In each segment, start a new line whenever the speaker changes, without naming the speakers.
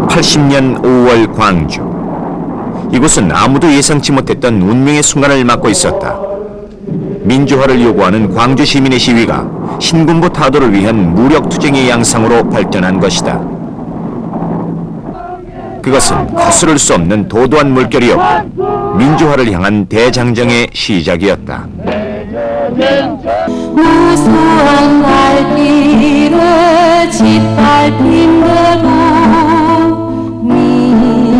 (80년 5월) 광주. 이곳은 아무도 예상치 못했던 운명의 순간을 맞고 있었다. 민주화를 요구하는 광주 시민의 시위가 신군부 타도를 위한 무력투쟁의 양상으로 발전한 것이다. 그것은 거스를 수 없는 도도한 물결이었고 민주화를 향한 대장정의 시작이었다.
무수한 발길을 짓밟힌 대로 민들레처럼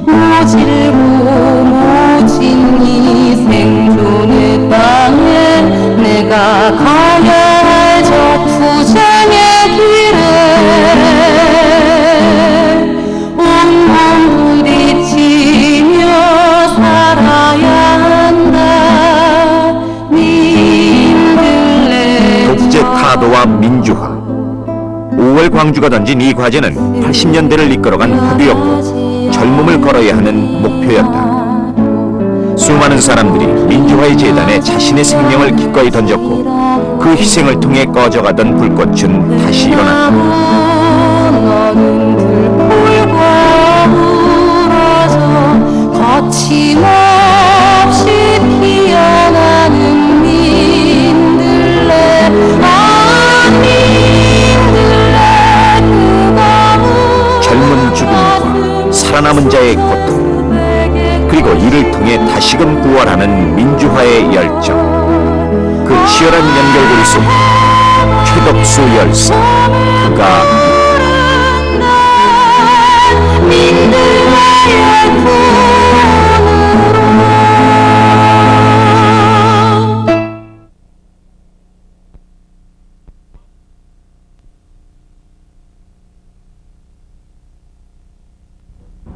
모질고 모진 이 생존의 땅에 내가 가야 할 저 투쟁의 길에 온몸 부딪히며 살아야 한다. 민들레
독재 타도와 민주화. 5월 광주가 던진 이 과제는 80년대를 이끌어간 화두였고 젊음을 걸어야 하는 목표였다. 수많은 사람들이 민주화의 재단에 자신의 생명을 기꺼이 던졌고 그 희생을 통해 꺼져가던 불꽃은 다시 일어났다.
너는 들불과 우러져 거침없이 피어나는 민들레
젊은 죽음과 살아남은 자의 고통, 그리고 이를 통해 다시금 부활하는 민주화의 열정. 그 치열한 연결고리 속 최덕수 열사, 그가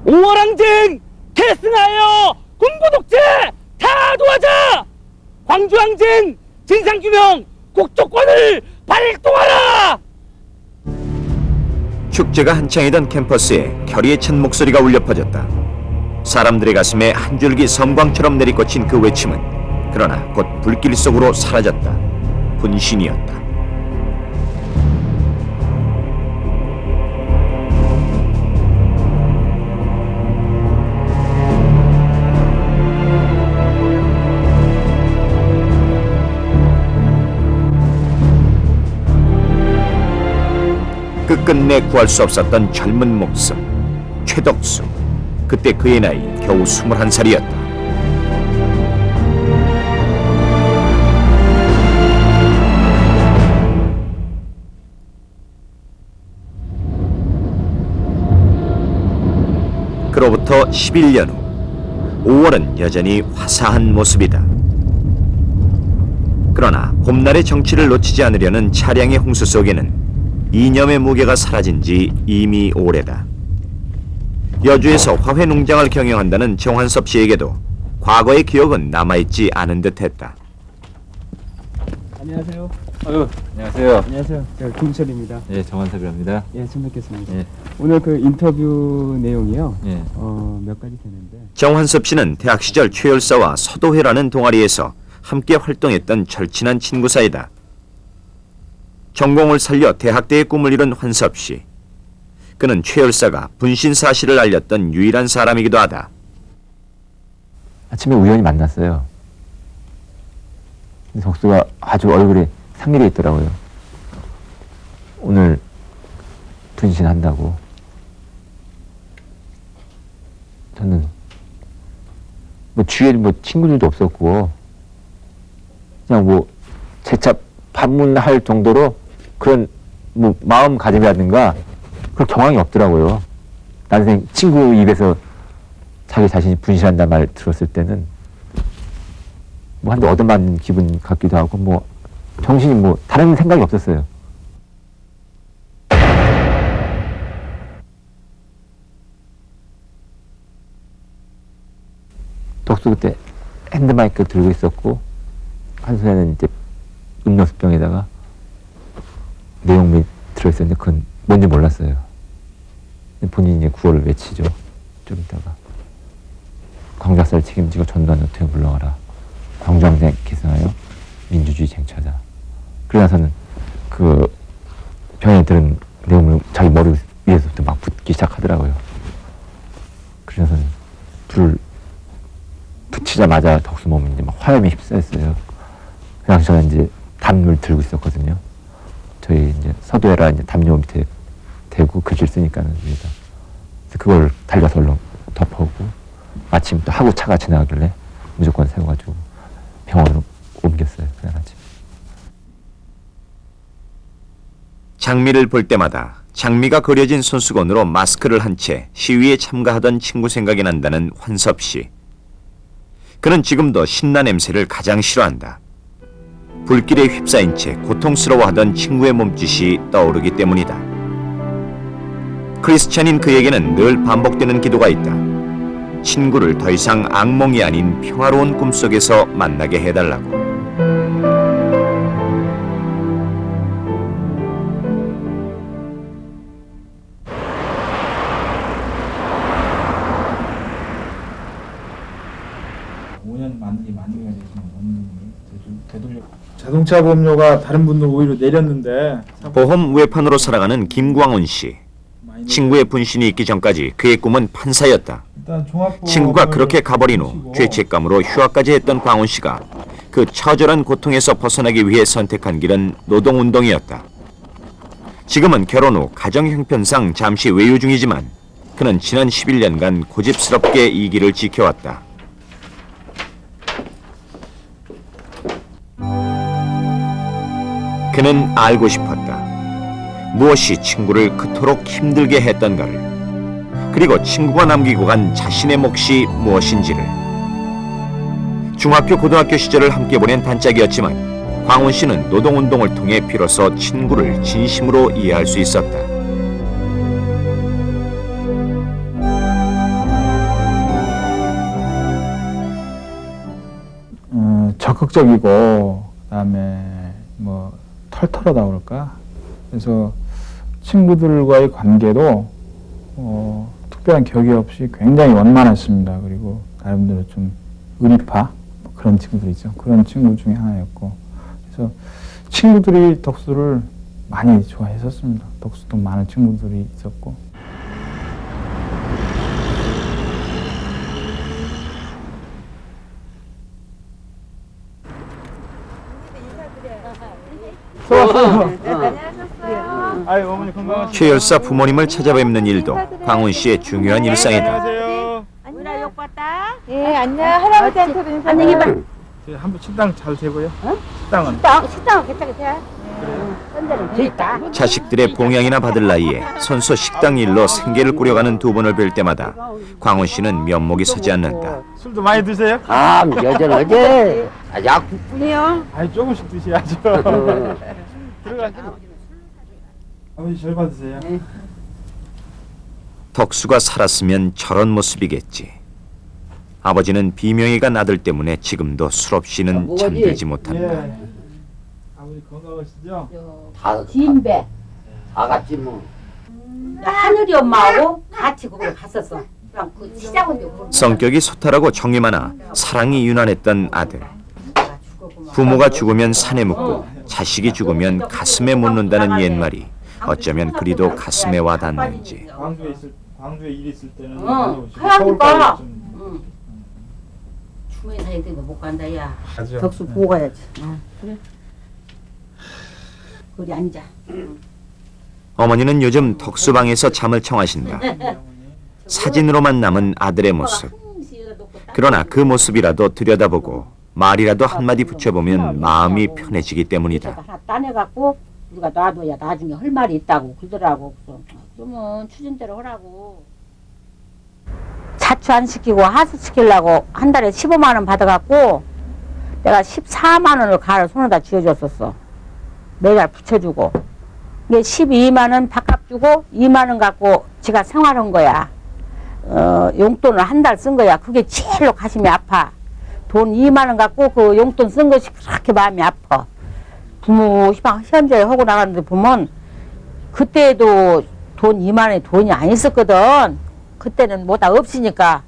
오월항쟁 계승하여 군부독재 타도하자. 광주항쟁 진상규명 국토권을 발동하라.
축제가 한창이던 캠퍼스에 결의의 첫 목소리가 울려 퍼졌다. 사람들의 가슴에 한 줄기 섬광처럼 내리꽂힌 그 외침은 그러나 곧 불길 속으로 사라졌다. 분신이었다. 끝끝내 구할 수 없었던 젊은 목숨, 최덕수. 그때 그의 나이 겨우 21살이었다. 그로부터 11년 후 5월은 여전히 화사한 모습이다. 그러나 봄날의 정취를 놓치지 않으려는 차량의 홍수 속에는 이념의 무게가 사라진 지 이미 오래다. 여주에서 화훼 농장을 경영한다는 정환섭 씨에게도 과거의 기억은 남아있지 않은 듯했다.
안녕하세요.
아유, 안녕하세요.
안녕하세요. 제가 김철입니다.
예, 정한섭이랍니다.
예, 처음 뵙겠습니다.
예.
오늘 그 인터뷰 내용이요.
예.
몇 가지 되는데.
정환섭 씨는 대학 시절 최열사와 서도회라는 동아리에서 함께 활동했던 절친한 친구 사이다. 전공을 살려 대학대의 꿈을 이룬 환섭 씨. 그는 최열사가 분신 사실을 알렸던 유일한 사람이기도 하다.
아침에 우연히 만났어요. 덕수가 아주 얼굴에 상일이 있더라고요. 오늘 분신한다고. 저는 뭐 주위에 뭐 친구들도 없었고 그냥 뭐 재차 방문할 정도로 그런 뭐 마음가짐이라든가 그런 경황이 없더라고요. 난생 친구 입에서 자기 자신이 분신한다는 말 들었을 때는 뭐 한데 얻어맞는 기분 같기도 하고 뭐 정신이 뭐 다른 생각이 없었어요. 덕수 그때 핸드마이크 들고 있었고 한 손에는 이제 음료수병에다가 내용물이 들어있었는데 그건 뭔지 몰랐어요. 본인이 이제 구호를 외치죠. 좀 있다가 광작사를 책임지고 전두환 노태우 물러가라. 광주항쟁 계승하여 민주주의 쟁취하자. 그러고서는 그 병에 들은 내용을 자기 머리 위에서부터 막 붓기 시작하더라고요. 그래서는 불 붙이자마자 덕수 몸이 이제 막 화염에 휩싸였어요. 그 당시 저는 이제 담을 들고 있었거든요. 저희 이제 서도해라 이제 담요 밑에 대고 글씨를 쓰니까는 위에다. 그래서 그걸 달려서 얼른 덮어오고 마침 또 하고 차가 지나가길래 무조건 세워가지고 병원으로 옮겼어요. 그날 아침.
장미를 볼 때마다 장미가 그려진 손수건으로 마스크를 한 채 시위에 참가하던 친구 생각이 난다는 환섭 씨. 그는 지금도 신나 냄새를 가장 싫어한다. 불길에 휩싸인 채 고통스러워하던 친구의 몸짓이 떠오르기 때문이다. 크리스찬인 그에게는 늘 반복되는 기도가 있다. 친구를 더 이상 악몽이 아닌 평화로운 꿈속에서 만나게 해달라고.
자동차 보험료가 다른 분들 오히려 내렸는데
보험 외판으로 살아가는 김광훈 씨. 친구의 분신이 있기 전까지 그의 꿈은 판사였다.
일단 종합보험을
친구가 그렇게 가버린 후 죄책감으로 휴학까지 했던 광훈 씨가 그 처절한 고통에서 벗어나기 위해 선택한 길은 노동운동이었다. 지금은 결혼 후 가정 형편상 잠시 외유 중이지만 그는 지난 11년간 고집스럽게 이 길을 지켜왔다. 그는 알고 싶었다. 무엇이 친구를 그토록 힘들게 했던가를. 그리고 친구가 남기고 간 자신의 몫이 무엇인지를. 중학교, 고등학교 시절을 함께 보낸 단짝이었지만 광훈 씨는 노동운동을 통해 비로소 친구를 진심으로 이해할 수 있었다.
적극적이고 그다음에 뭐 털털하다 그럴까. 그래서 친구들과의 관계도 특별한 격이 없이 굉장히 원만했습니다. 그리고 나름대로 좀 의리파 그런 친구들 있죠. 그런 친구 중에 하나였고, 그래서 친구들이 덕수를 많이 좋아했었습니다. 덕수도 많은 친구들이 있었고. 아유, 어머니 건강하시죠?
최열사 부모님을 찾아뵙는 일도 광훈 씨의 중요한 일상이다.
안녕하세요.
누나 욕 봤다?
예, 안녕. 할아버지한테도 인사.
안녕히 봐.
저희 한번 식당 잘 되고요. 식당은
식당은 괜찮으세요? 선전은 되니까.
자식들의 봉양이나 받을 나이에 선소 식당 일로 생계를 꾸려가는 두 분을 뵐 때마다 광훈 씨는 면목이 서지 않는다.
술도 많이 드세요?
아, 여전하지? 약국뿐이요.
아니, 조금씩 드셔야죠. 들어가죠. 아버지 절 받으세요.
덕수가 살았으면 저런 모습이겠지. 아버지는 비명이가 아들 때문에 지금도 술 없이는 잠들지 못한다.
예. 아버지 건강하시죠?
진배. 아갔지 뭐. 하늘이 엄마하고 같이 거기 갔었어. 그냥 그 시작은 요.
성격이 소탈하고 정이 많아 사랑이 유난했던 아들. 부모가 죽으면 산에 묻고 자식이 죽으면 가슴에 묻는다는 옛말이 어쩌면 그리도 가슴에 와닿는지.
광주에 일 있을 때는
하니까. 추모에 사야 되는데 못 간다 야. 덕수 보고 가야지. 그래. 거기 앉아.
어머니는 요즘 덕수방에서 잠을 청하신다. 사진으로만 남은 아들의 모습. 그러나 그 모습이라도 들여다보고 말이라도 한마디 붙여보면 마음이 편해지기 때문이다.
하나 따내갖고 우리가 놔둬야 나중에 할 말이 있다고 그러더라고. 그러면 추진대로 하라고. 자취 안 시키고 하수 시키려고 한 달에 15만 원 받아갖고 내가 14만 원을 가을 손에다 쥐어줬었어. 매달 붙여주고. 이게 12만 원 밥값 주고 2만 원 갖고 지가 생활한 거야. 용돈을 한 달 쓴 거야. 그게 제일로 가슴이 아파. 돈 2만 원 갖고 그 용돈 쓴 것이 그렇게 마음이 아파. 부모 희망 현재 하고 나가는데 보면 그때도 돈 2만 원이 돈이 안 있었거든. 그때는 뭐다 없으니까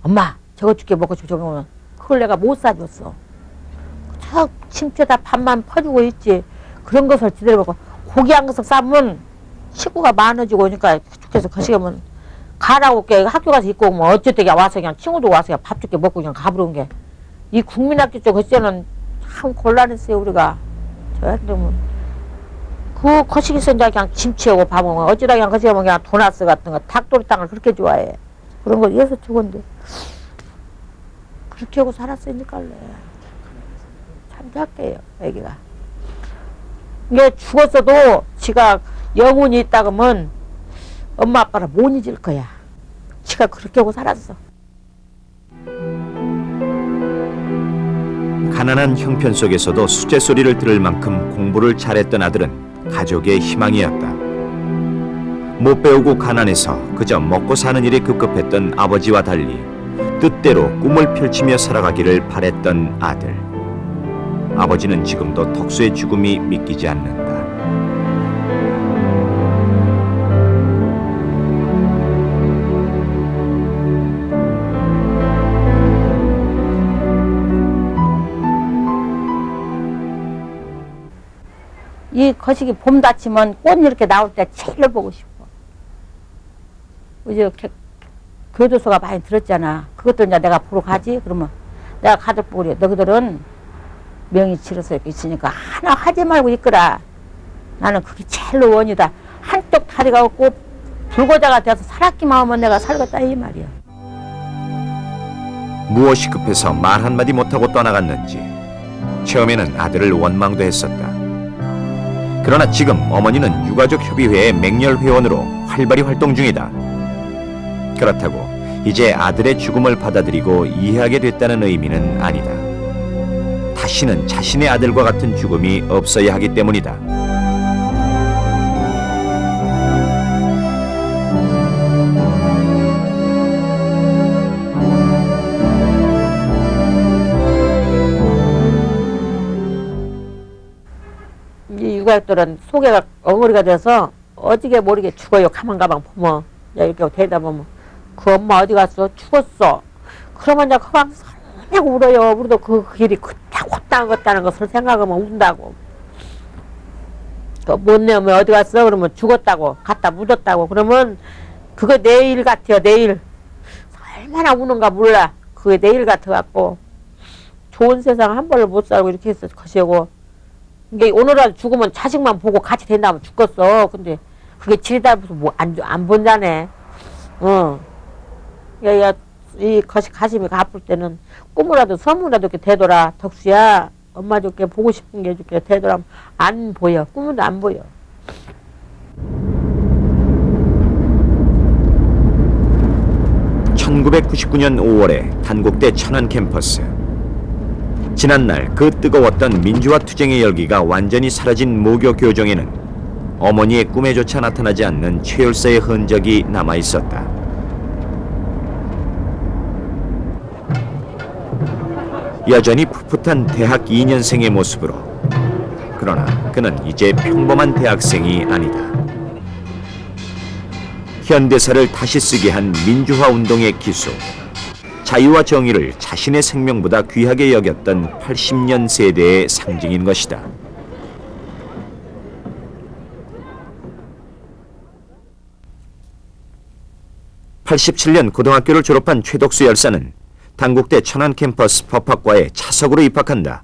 엄마 저거 줄게 먹고 저거 그걸 내가 못 사줬어. 탁 침대에다 밥만 퍼주고 있지. 그런 것을 지대로 먹고 고기 한 그릇 싸면 식구가 많아지고 그러니까 그쪽에서 거시기면 가라고 게 학교 가서 입고 오면 어쩌다가 와서 그냥 친구도 와서 그냥 밥 줄게 먹고 그냥 가버린 게. 이 국민학교 쪽 그때는 참 곤란했어요 우리가. 저 그러면 그 거시기서 이제 그냥 김치하고 밥 먹으면 어쩌다 그냥 거시기 하면 그냥 도나스 같은 거 닭도리 땅을 그렇게 좋아해. 그런 거 위해서 죽었는데 그렇게 하고 살았으니까 참 작게요 애기가. 이게 죽었어도 지가 영혼이 있다 그러면 엄마 아빠를 못 잊을 거야. 지가 그렇게 하고 살았어.
가난한 형편 속에서도 수제 소리를 들을 만큼 공부를 잘했던 아들은 가족의 희망이었다. 못 배우고 가난해서 그저 먹고 사는 일이 급급했던 아버지와 달리 뜻대로 꿈을 펼치며 살아가기를 바랬던 아들. 아버지는 지금도 덕수의 죽음이 믿기지 않는다.
이 거시기 봄 다치면 꽃 이렇게 나올 때 제일 보고 싶어. 이제 교도소가 많이 들었잖아. 그것도 이제 내가 보러 가지. 그러면 내가 가들 보고 그래. 너희들은 명의 치러서 이렇게 있으니까 하나 하지 말고 있거라. 나는 그게 제일 원이다. 한쪽 다리가 없고 불고자가 돼서 살았기만 하면 내가 살겠다 이 말이야.
무엇이 급해서 말 한마디 못하고 떠나갔는지 처음에는 아들을 원망도 했었다. 그러나 지금 어머니는 유가족 협의회의 맹렬 회원으로 활발히 활동 중이다. 그렇다고 이제 아들의 죽음을 받아들이고 이해하게 됐다는 의미는 아니다. 다시는 자신의 아들과 같은 죽음이 없어야 하기 때문이다.
이 유가족들은 소개가 엉거리가 돼서 어디게 모르게 죽어요. 가만가만 보면 이렇게 대다 보면 그 엄마 어디 갔어? 죽었어. 그러면 이제 그만 설레고 울어요. 우리도 그 길이 그딱 곧당 걷다는 것을 생각하면 운다고. 못 내면 어디 갔어? 그러면 죽었다고 갖다 묻었다고. 그러면 그거 내일 같아요. 내일. 얼마나 우는가 몰라. 그게 내일 같아갖고 좋은 세상 한 번을 못 살고 이렇게 해서 거시고. 이게 오늘이라도 죽으면 자식만 보고 같이 된다면 죽겠어. 근데 그게 지리다 무슨 뭐 안 본다네. 야, 이 가심이 아플 때는 꿈이라도 소문이라도 이렇게 되더라. 덕수야, 엄마 좋게 보고 싶은 게 좋게 되더라. 안 보여. 꿈은 안 보여.
(1999년 5월에) 단국대 천안 캠퍼스. 지난날 그 뜨거웠던 민주화 투쟁의 열기가 완전히 사라진 모교 교정에는 어머니의 꿈에조차 나타나지 않는 최열사의 흔적이 남아있었다. 여전히 풋풋한 대학 2년생의 모습으로. 그러나 그는 이제 평범한 대학생이 아니다. 현대사를 다시 쓰게 한 민주화 운동의 기수. 자유와 정의를 자신의 생명보다 귀하게 여겼던 80년 세대의 상징인 것이다. (87년) 고등학교를 졸업한 최덕수 열사는 단국대 천안 캠퍼스 법학과에 차석으로 입학한다.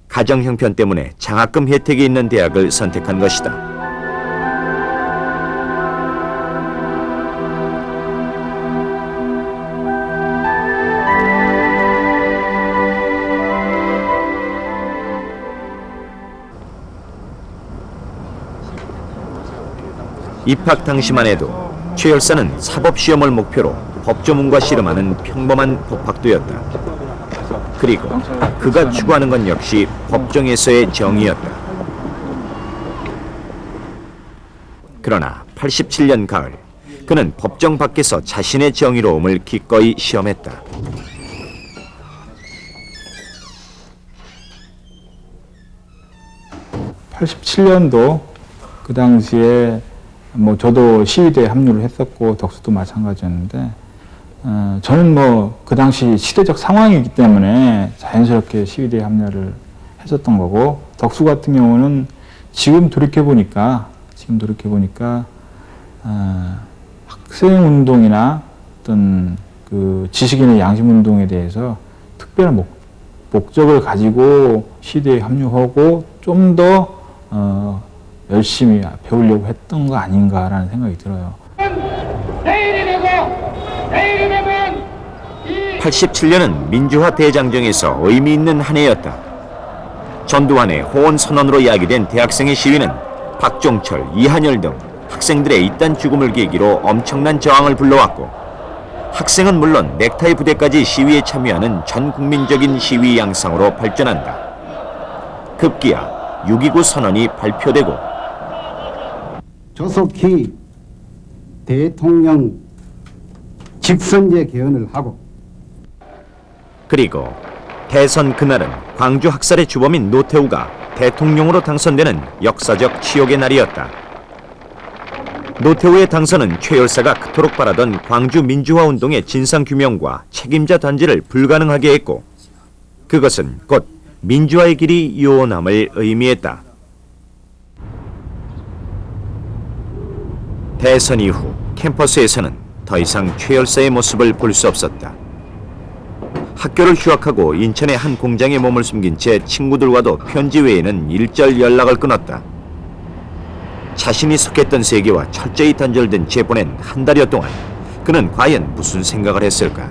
가정 형편 때문에 장학금 혜택이 있는 대학을 선택한 것이다. 입학 당시만 해도 최 열사는 사법시험을 목표로 법조문과 씨름하는 평범한 법학도였다. 그리고 그가 추구하는 건 역시 법정에서의 정의였다. 그러나 87년 가을, 그는 법정 밖에서 자신의 정의로움을 기꺼이 시험했다.
(87년도) 그 당시에 뭐 저도 시위대에 합류를 했었고 덕수도 마찬가지였는데 저는 뭐 그 당시 시대적 상황이기 때문에 자연스럽게 시위대에 합류를 했었던 거고, 덕수 같은 경우는 지금 돌이켜 보니까 학생 운동이나 어떤 그 지식인의 양심 운동에 대해서 특별한 목적을 가지고 시대에 합류하고 좀 더 열심히 배우려고 했던 거 아닌가라는 생각이 들어요.
87년은 민주화 대장정에서 의미 있는 한 해였다. 전두환의 호언 선언으로 야기된 대학생의 시위는 박종철, 이한열 등 학생들의 잇단 죽음을 계기로 엄청난 저항을 불러왔고, 학생은 물론 넥타이 부대까지 시위에 참여하는 전 국민적인 시위 양상으로 발전한다. 급기야 6.29 선언이 발표되고,
조속히 대통령 직선제 개헌을 하고,
그리고 대선 그날은 광주 학살의 주범인 노태우가 대통령으로 당선되는 역사적 치욕의 날이었다. 노태우의 당선은 최 열사가 그토록 바라던 광주 민주화 운동의 진상규명과 책임자 단죄를 불가능하게 했고, 그것은 곧 민주화의 길이 요원함을 의미했다. 대선 이후 캠퍼스에서는 더 이상 최 열사의 모습을 볼 수 없었다. 학교를 휴학하고 인천의 한 공장에 몸을 숨긴 채 친구들과도 편지 외에는 일절 연락을 끊었다. 자신이 속했던 세계와 철저히 단절된 채 보낸 한 달여 동안 그는 과연 무슨 생각을 했을까?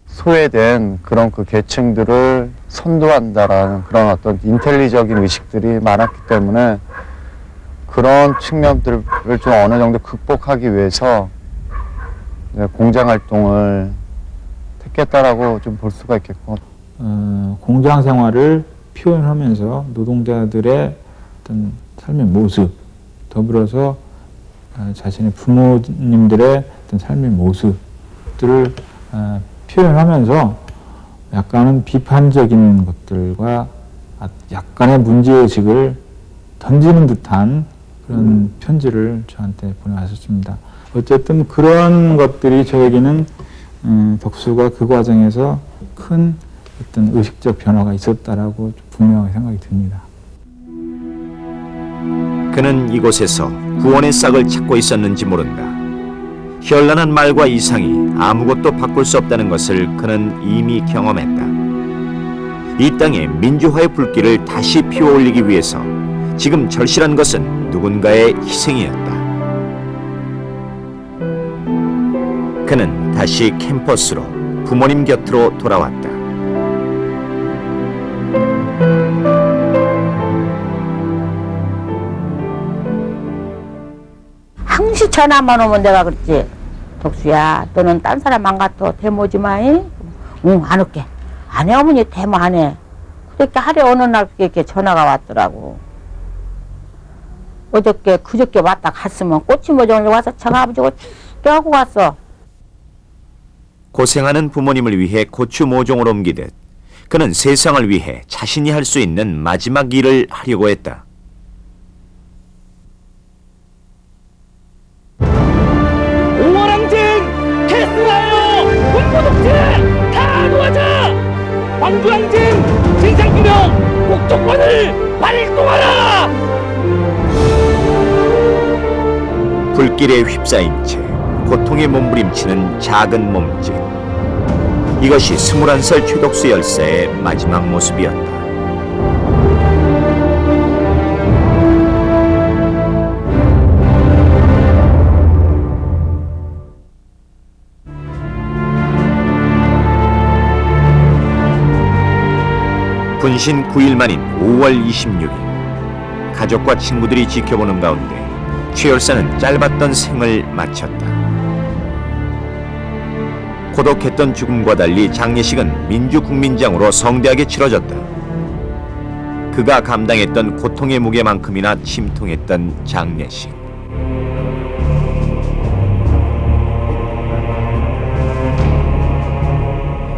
소외된 그런 그 계층들을 선도한다라는 그런 어떤 인텔리적인 의식들이 많았기 때문에 그런 측면들을 좀 어느 정도 극복하기 위해서 공장 활동을 택했다라고 좀 볼 수가 있겠고,
공장 생활을 표현하면서 노동자들의 어떤 삶의 모습, 더불어서 자신의 부모님들의 어떤 삶의 모습들을 표현하면서 약간은 비판적인 것들과 약간의 문제의식을 던지는 듯한 그런 편지를 저한테 보내왔었습니다. 어쨌든 그런 것들이 저에게는 덕수가 그 과정에서 큰 어떤 의식적 변화가 있었다라고 분명하게 생각이 듭니다.
그는 이곳에서 구원의 싹을 찾고 있었는지 모른다. 현란한 말과 이상이 아무것도 바꿀 수 없다는 것을 그는 이미 경험했다. 이 땅에 민주화의 불길을 다시 피워올리기 위해서 지금 절실한 것은 누군가의 희생이었다. 그는 다시 캠퍼스로, 부모님 곁으로 돌아왔다.
항시 전화만 오면 내가 그랬지. 덕수야, 너는 딴 사람 안 같아. 데모지 마이? 응, 안 올게. 안 해, 어머니 데모 안 해. 그렇게 하루에 어느 날 그렇게 전화가 왔더라고. 그저께 왔다 갔으면 꽃이 모종을 와서 제가 아버지가 떼하고 갔어.
고생하는 부모님을 위해 고추 모종을 옮기듯 그는 세상을 위해 자신이 할 수 있는 마지막 일을 하려고 했다.
오월항쟁 계승하여 군부독재 타도하자. 광주항쟁 진상규명 국토권을 발동하라.
불길에 휩싸인 채 고통에 몸부림치는 작은 몸짓. 이것이 21살 최덕수 열사의 마지막 모습이었다. 분신 9일 만인 5월 26일, 가족과 친구들이 지켜보는 가운데 최 열사는 짧았던 생을 마쳤다. 고독했던 죽음과 달리 장례식은 민주국민장으로 성대하게 치러졌다. 그가 감당했던 고통의 무게만큼이나 침통했던 장례식.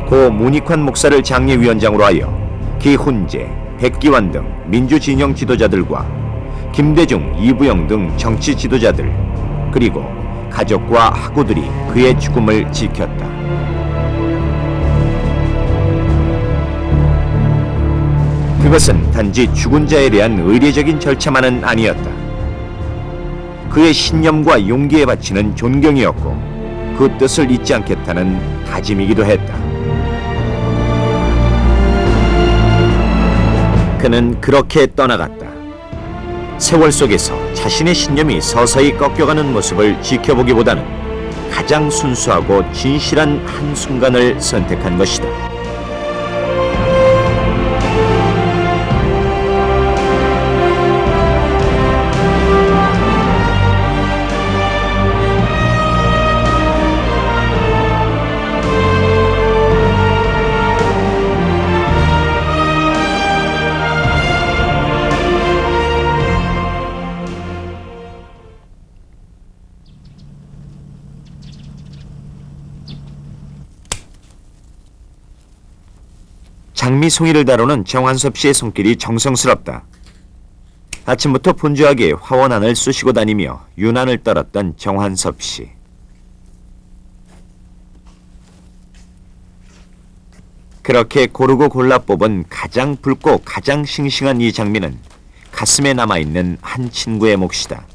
고 문익환 목사를 장례위원장으로 하여 기훈재, 백기환 등 민주진영 지도자들과 김대중, 이부영 등 정치 지도자들, 그리고 가족과 학우들이 그의 죽음을 지켰다. 그것은 단지 죽은 자에 대한 의례적인 절차만은 아니었다. 그의 신념과 용기에 바치는 존경이었고 그 뜻을 잊지 않겠다는 다짐이기도 했다. 그는 그렇게 떠나갔다. 세월 속에서 자신의 신념이 서서히 꺾여가는 모습을 지켜보기보다는 가장 순수하고 진실한 한순간을 선택한 것이다. 장미송이를 다루는 정환섭 씨의 손길이 정성스럽다. 아침부터 분주하게 화원안을 쑤시고 다니며 유난을 떨었던 정환섭 씨. 그렇게 고르고 골라 뽑은 가장 붉고 가장 싱싱한 이 장미는 가슴에 남아있는 한 친구의 몫이다.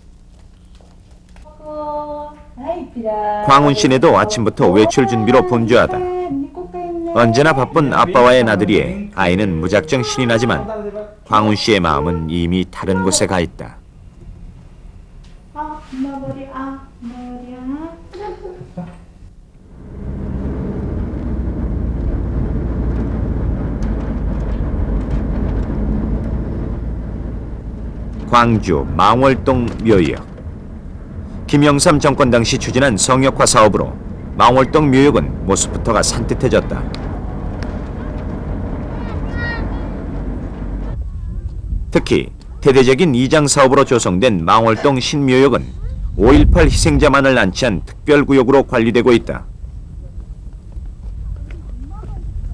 광운 씨네도 아침부터 외출 준비로 분주하다. 언제나 바쁜 아빠와의 나들이에 아이는 무작정 신이 나지만 광운 씨의 마음은 이미 다른 곳에 가 있다. 광주 망월동 묘역. 김영삼 정권 당시 추진한 성역화 사업으로 망월동 묘역은 모습부터가 산뜻해졌다. 특히 대대적인 이장 사업으로 조성된 망월동 신묘역은 5.18 희생자만을 안치한 특별구역으로 관리되고 있다.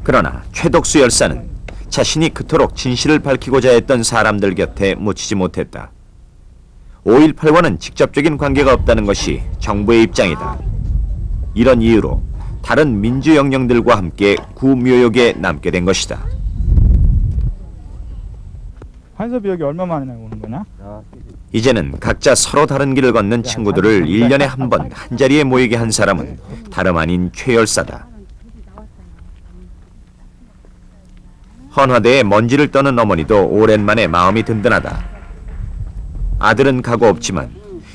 그러나 최덕수 열사는 자신이 그토록 진실을 밝히고자 했던 사람들 곁에 묻히지 못했다. 5.18와는 직접적인 관계가 없다는 것이 정부의 입장이다. 이런 이유로 다른 민주 영령들과 함께 구묘역에 남게 된 것이다.
환섭이 여기 얼마 만에 오는 거냐?
이제는 각자 서로 다른 길을 걷는 친구들을 1년에 한 번 한자리에 모이게 한 사람은 다름 아닌 최 열사다. 헌화대에 먼지를 떠는 어머니도 오랜만에 마음이 든든하다. 아들은 가고 없지만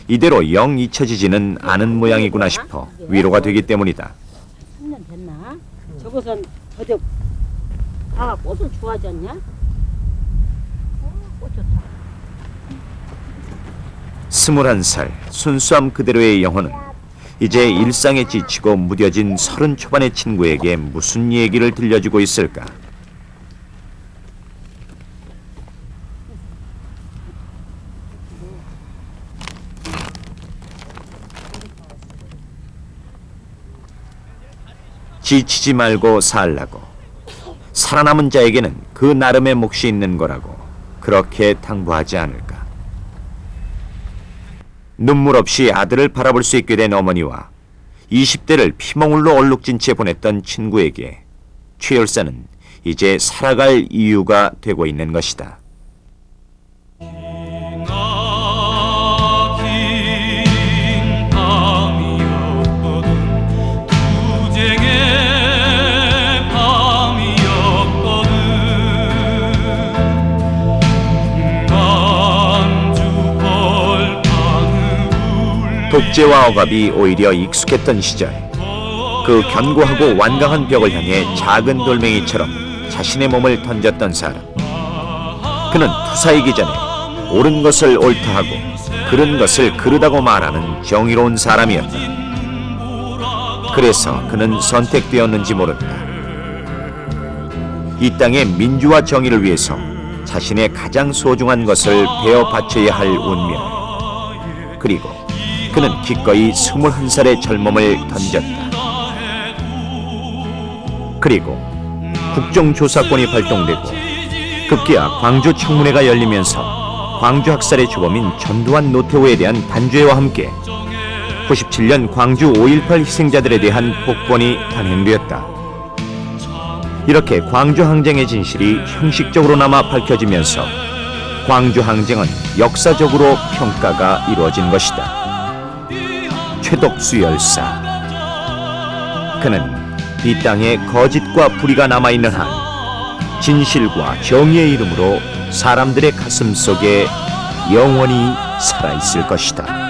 이대로 영 잊혀지지는 않은 모양이구나 싶어 위로가 되기 때문이다.
3년 됐나? 저것은 어디 꽃을 좋아하지 않냐? 꽃 좋다.
21살 순수함 그대로의 영혼은 이제 일상에 지치고 무뎌진 30 초반의 친구에게 무슨 얘기를 들려주고 있을까? 지치지 말고 살라고. 살아남은 자에게는 그 나름의 몫이 있는 거라고 그렇게 당부하지 않을까. 눈물 없이 아들을 바라볼 수 있게 된 어머니와 20대를 피멍울로 얼룩진 채 보냈던 친구에게 최 열사는 이제 살아갈 이유가 되고 있는 것이다. 독재와 억압이 오히려 익숙했던 시절, 그 견고하고 완강한 벽을 향해 작은 돌멩이처럼 자신의 몸을 던졌던 사람. 그는 투사이기 전에 옳은 것을 옳다 하고 그른 것을 그르다고 말하는 정의로운 사람이었다. 그래서 그는 선택되었는지 모른다. 이 땅의 민주와 정의를 위해서 자신의 가장 소중한 것을 베어 바쳐야 할 운명. 그리고 그는 기꺼이 21살의 젊음을 던졌다. 그리고 국정조사권이 발동되고 급기야 광주 청문회가 열리면서 광주 학살의 주범인 전두환 노태우에 대한 단죄와 함께 97년 광주 5.18 희생자들에 대한 복권이 단행되었다. 이렇게 광주 항쟁의 진실이 형식적으로 남아 밝혀지면서 광주 항쟁은 역사적으로 평가가 이루어진 것이다. 최덕수 열사, 그는 이 땅에 거짓과 불의가 남아있는 한 진실과 정의의 이름으로 사람들의 가슴 속에 영원히 살아있을 것이다.